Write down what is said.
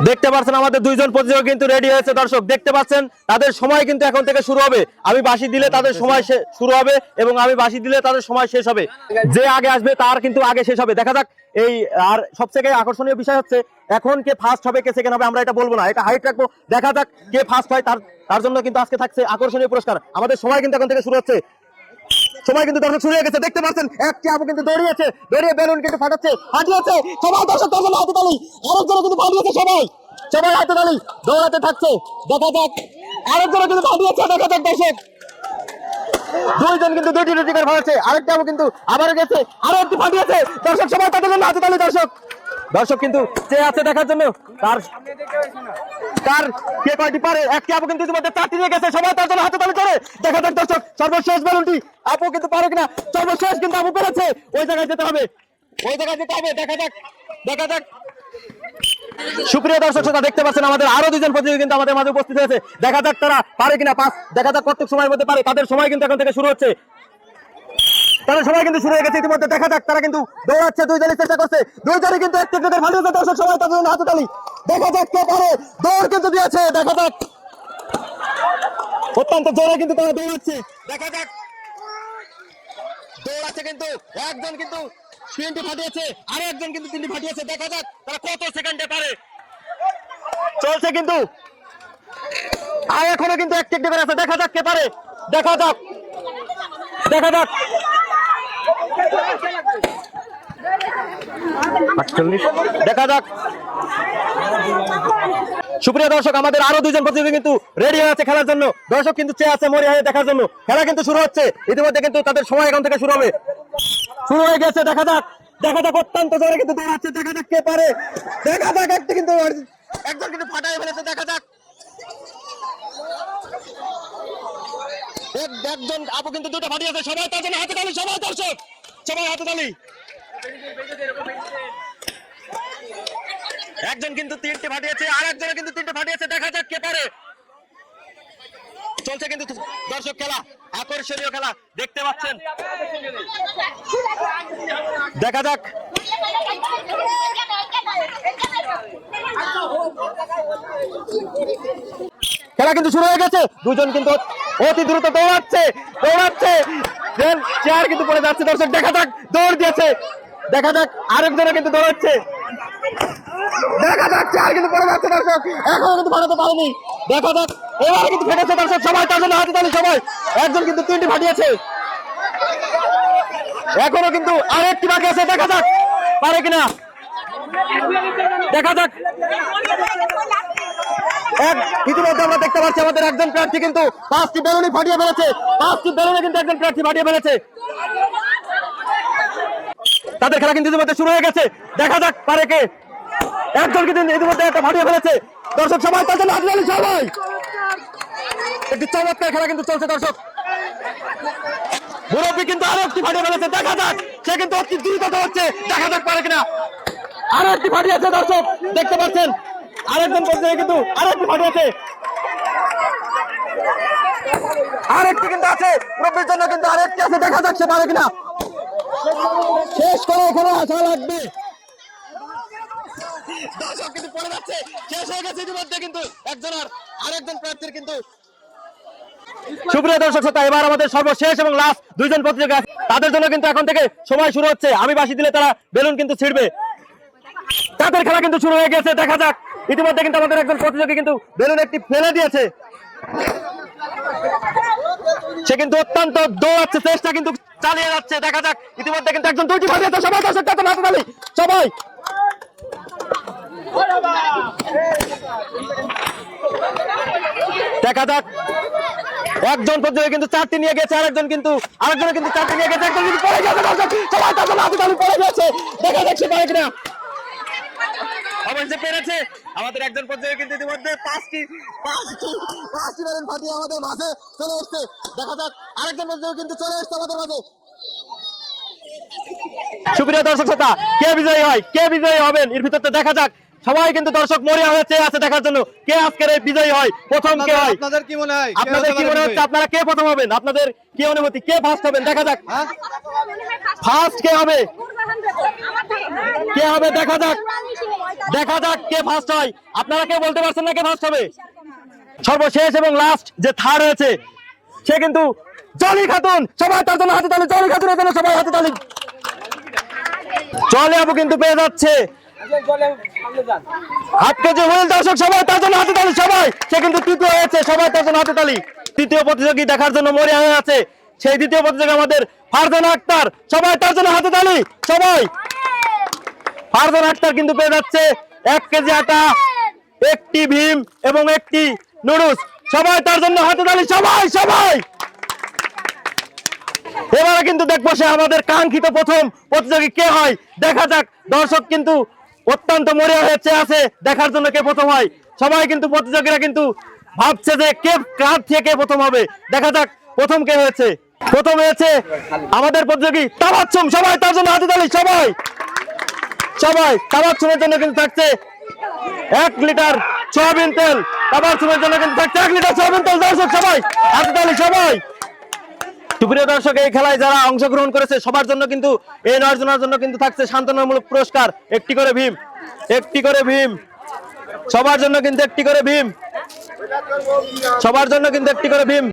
দেখতে পাচ্ছেন আমাদের দুইজন প্রতিযোগী কিন্তু রেডি হয়েছে। দর্শক দেখতে পাচ্ছেন তাদের সময় কিন্তু এখন থেকে শুরু হবে। আমি বাঁশি দিলে তাদের সময় শুরু হবে এবং আমি বাঁশি দিলে তাদের সময় শেষ হবে। যে আগে আসবে তার কিন্তু আগে শেষ হবে। দেখা যাক এই আর সবথেকে আকর্ষণীয় বিষয় হচ্ছে এখন কে ফার্স্ট হবে কে সেকেন্ড হবে আমরা এটা বলবো না, এটা হাইট রাখবো। দেখা যাক কে ফার্স্ট হয়, তার জন্য কিন্তু আজকে থাকছে আকর্ষণীয় পুরস্কার। আমাদের সময় কিন্তু এখন থেকে শুরু হচ্ছে, সময় কিন্তু দর্শক শুরু হয়ে গেছে। দেখতে পাচ্ছেন একটি আপু কিন্তু দৌড়িয়েছে, দৌড়িয়ে বেলুন কিন্তু ফাটাচ্ছে, ফাটিয়েছে। সবাই দর্শক তার জন্য হাতে তালি, আরেকজন কিন্তু ফাটিয়েছে, সবাই সবাই হাতে তালি, দৌড়াতে থাকছে। দেখা যাক আরেকজন কিন্তু ফাটিয়েছে, দেখা যাক দর্শক দুইজন কিন্তু দুইটি রুটি করে ফাটাচ্ছে, আরেকটা আপু কিন্তু আবার গেছে, আরো একটি ফাটিয়েছে। দর্শক সবাই তাদের জন্য হাতে তালি। দর্শক কিন্তু চেয়ে আছে দেখার জন্য কার কে কয়টি পারে। একটি আপু কিন্তু ইতিমধ্যে 4টি নিয়ে গেছে, সবাই তার জন্য হাতে তালি করে। দেখা যাক দর্শক সর্বশেষ বেলুনটি আপু কিন্তু পারে কিনা। সর্বশেষ কিন্তু আপু পেরেছে, ওই জায়গায় যেতে হবে, ওই জায়গায় যেতে হবে। দেখা যাক সুপ্রিয় দর্শক শ্রোতা দেখতে পাচ্ছেন আমাদের আরো দুজন প্রতিযোগী কিন্তু আমাদের মাঝে উপস্থিত হয়েছে। দেখা যাক তারা পারে কিনা পাস, দেখা যাক কতটুকু সময়ের মধ্যে পারে। তাদের সময় কিন্তু এখন থেকে শুরু হচ্ছে, তাদের সময় কিন্তু শুরু হয়ে গেছে ইতিমধ্যে। দেখা যাক তারা কিন্তু দৌড়াচ্ছে, দুইজনই চেষ্টা করছে, দুইজনই কিন্তু এক টেকনিকে ফাটিয়েছে। দর্শক সবাই তাদের জন্য হাতে তালি। দেখা যাক কে পারে, দৌড় কিন্তু দিয়েছে। দেখা যাক অত্যন্ত জোরে কিন্তু তারা দৌড়াচ্ছে। দেখা যাক দৌড়াচ্ছে কিন্তু একজন কিন্তু 3টি ফাটিয়েছে, আর একজন কিন্তু 3টি ফাটিয়েছে। দেখা যাক তারা কত সেকেন্ডে পারে। চলছে কিন্তু আর এখনো কিন্তু এক টেকনিকে আছে। দেখা যাক কে পারে, দেখা যাক দেখা যাক সুপ্রিয় দর্শক আমাদের আরো দুজন প্রতিযোগী কিন্তু রেডি হয়ে আছে খেলার জন্য। দর্শক কিন্তু চেয়ে আছে মরিয়া হয়ে দেখার জন্য। খেলা কিন্তু শুরু হচ্ছে ইতিমধ্যে, কিন্তু তাদের সময় এখন থেকে শুরু হবে, শুরু হয়ে গেছে। দেখা যাক অত্যন্ত জোরে কিন্তু দৌড়াচ্ছে। দেখা যাক কে পারে, দেখা যাক একটি কিন্তু একজন কিন্তু ফাটাই ফেলেছে। দেখা যাক একজন আপু কিন্তু দুটো ফাটিয়েছে, সবাই তার জন্য হাতে তালি। সবাই দর্শক সবাই হাতে তালি। একজন কিন্তু 3টি ফাটিয়েছে, আর একজন কিন্তু 3টি ফাটিয়েছে। দেখা যাক কে পারে। চলছে কিন্তু দর্শক খেলা, আকর্ষণীয় খেলা দেখতে পাচ্ছেন। দেখা যাক খেলা কিন্তু শুরু হয়ে গেছে। দুজন কিন্তু অতি দ্রুত দৌড়াচ্ছে, চেয়ার কিন্তু পড়ে যাচ্ছে। দর্শক দেখা যাক দৌড় দিয়েছে, দেখা যাক আরেকজনে কিন্তু দৌড়াচ্ছে। দেখা যাক চেয়ার কিন্তু পড়ে যাচ্ছে। দর্শক এখনো কিন্তু ফাটাতে পারেনি। দেখা যাক এবারে কিন্তু ফেটেছে। দর্শক সবাই তার জন্য হাতে তালি। সবাই একজন কিন্তু 3টি ফাটিয়েছে, এখনো কিন্তু আরেকটি বাকি আছে। দেখা যাক পারে কিনা, দেখা যাক। ইতিমধ্যে আমরা দেখতে পাচ্ছি আমাদের একজন প্রার্থী কিন্তু 5টি বেলুনই ফাটিয়ে ফেলেছে, 5টি বেলুনে কিন্তু একজন প্রার্থী ফাটিয়ে ফেলেছে। তাদের খেলা কিন্তু ইতিমধ্যে শুরু হয়ে গেছে। দেখা যাক পারে কে। একজন কিন্তু ইতিমধ্যে একটা ফাটিয়ে ফেলেছে। দর্শক সবাই তার জন্য হাতে তালি। সবাই একটি চমৎকার খেলা কিন্তু চলছে। দর্শক মুরব্বী কিন্তু আরো একটি ফাটিয়ে ফেলেছে। দেখা যাক সে কিন্তু অতি দ্রুত হচ্ছে, দেখা যাক পারে কিনা। আরো একটি ফাটিয়েছে। দর্শক দেখতে পাচ্ছেন আরেকজন প্রতিযোগী কিন্তু আরেকটি ফাটিয়েছে, আরেকটি কিন্তু আছে মুরব্বীর জন্য কিন্তু আরেকটি আছে। দেখা যাক সে পারে কিনা। শেষ করে এখানে আসা লাগবে। দর্শক কিন্তু পড়ে যাচ্ছে, শেষ হয়ে গেছে ইতিমধ্যে কিন্তু আরেকজন প্রার্থীর কিন্তু। সুপ্রিয় দর্শক শ্রোতা এবার আমাদের সর্বশেষ এবং লাস্ট দুইজন প্রতিযোগী আছে, তাদের জন্য কিন্তু এখন থেকে সময় শুরু হচ্ছে। আমি বাঁশি দিলে তারা বেলুন কিন্তু ছিড়বে। তাদের খেলা কিন্তু শুরু হয়ে গেছে। দেখা যাক ইতিমধ্যে কিন্তু আমাদের একজন প্রতিযোগী কিন্তু বেলুন একটি ফেলে দিয়েছে, সে কিন্তু অত্যন্ত দৌড়াচ্ছে, চেষ্টা কিন্তু চালিয়ে যাচ্ছে। দেখা যাক ইতিমধ্যে কিন্তু একজন 2টি ফাটিয়েছে। সবাই দর্শক তাদের হাতে তালি। সবাই দেখা যাক একজন প্রতিযোগী কিন্তু 4টি নিয়ে গেছে, আরেকজন কিন্তু 4টি নিয়ে গেছে। একজন কিন্তু পড়ে গেছে। দর্শক সবাই তাদের হাতে তালি। পড়ে গেছে, দেখা যাক সে পারে কিনা। অবশ্যই পেরেছে আমাদের একজন প্রতিযোগী কিন্তু ইতিমধ্যে 5টি বেলুন ফাটিয়ে আমাদের মাঝে চলে এসছে। দেখা যাক আরেকজন প্রতিযোগী কিন্তু চলে এসছে আমাদের মাঝে। সুপ্রিয় দর্শক শ্রোতা কে বিজয়ী হয়, কে বিজয়ী হবেন এর ভিতরে দেখা যাক। সবাই কিন্তু দর্শক মরিয়া হয়েছে আছে দেখার জন্য কে আজকের এই বিজয়ী হয়, প্রথম কে হয়। আপনাদের কি মনে হয়, আপনারা কে প্রথম হবেন, আপনাদের কি অনুমতি, কে ফার্স্ট হবেন? দেখা যাক ফার্স্ট কে হবে। কে হবে দেখা যাক, দেখা যাক কে ফার্স্ট হয়। আপনারা কে বলতে পারছেন না কে ফার্স্ট হবে? সর্বশেষ এবং লাস্ট যে থার্ড হয়েছে সে কিন্তু জলি খাতুন। সবাই তার জন্য হাতে তালি, জলি খাতুনের জন্য সবাই হাতে তালি। জলি আপু কিন্তু পেয়ে যাচ্ছে 8 কেজি হুইল। দর্শক সবাই তার জন্য হাতে তালি। সবাই, সে কিন্তু তৃতীয় হয়েছে, সবাই তার জন্য হাতে তালি। তৃতীয় প্রতিযোগী দেখার জন্য মরিয়া হয়ে আছে, সেই দ্বিতীয় প্রতিযোগী আমাদের ফারজানা আক্তার। সবাই তার জন্য হাতে তালি। সবাই, ফারজানা আক্তার কিন্তু পেয়ে যাচ্ছে 1 কেজি আটা, একটি ভীম এবং একটি নুডলস। সবাই তার জন্য হাতে তালি। সবাই সবাই, এবারে কিন্তু দেখবো সে আমাদের কাঙ্ক্ষিত প্রথম প্রতিযোগী কে হয়। দেখা যাক। দর্শক কিন্তু অত্যন্ত মরিয়া হয়েছে আছে দেখার জন্য কে প্রথম হয়। সবাই কিন্তু প্রতিযোগীরা কিন্তু ভাবছে যে কে কার থেকে প্রথম হবে। দেখা যাক প্রথম কে হয়েছে। প্রথম হয়েছে আমাদের প্রতিযোগী তাবাচ্ছুম। সবাই তার জন্য হাতে তালি। সবাই সবাই, তাবাচ্ছুমের জন্য কিন্তু থাকছে 1 লিটার সয়াবিন তেল। তাবাচ্ছুমের জন্য কিন্তু থাকছে 1 লিটার সয়াবিন তেল। দর্শক সবাই হাতে তালি। সবাই, সুপ্রিয় দর্শক, এই খেলায় যারা অংশগ্রহণ করেছে সবার জন্য কিন্তু এই 9 জনের জন্য কিন্তু থাকছে সান্ত্বনামূলক পুরস্কার, একটি করে ভীম, একটি করে ভীম। সবার জন্য কিন্তু একটি করে ভীম, সবার জন্য কিন্তু একটি করে ভীম।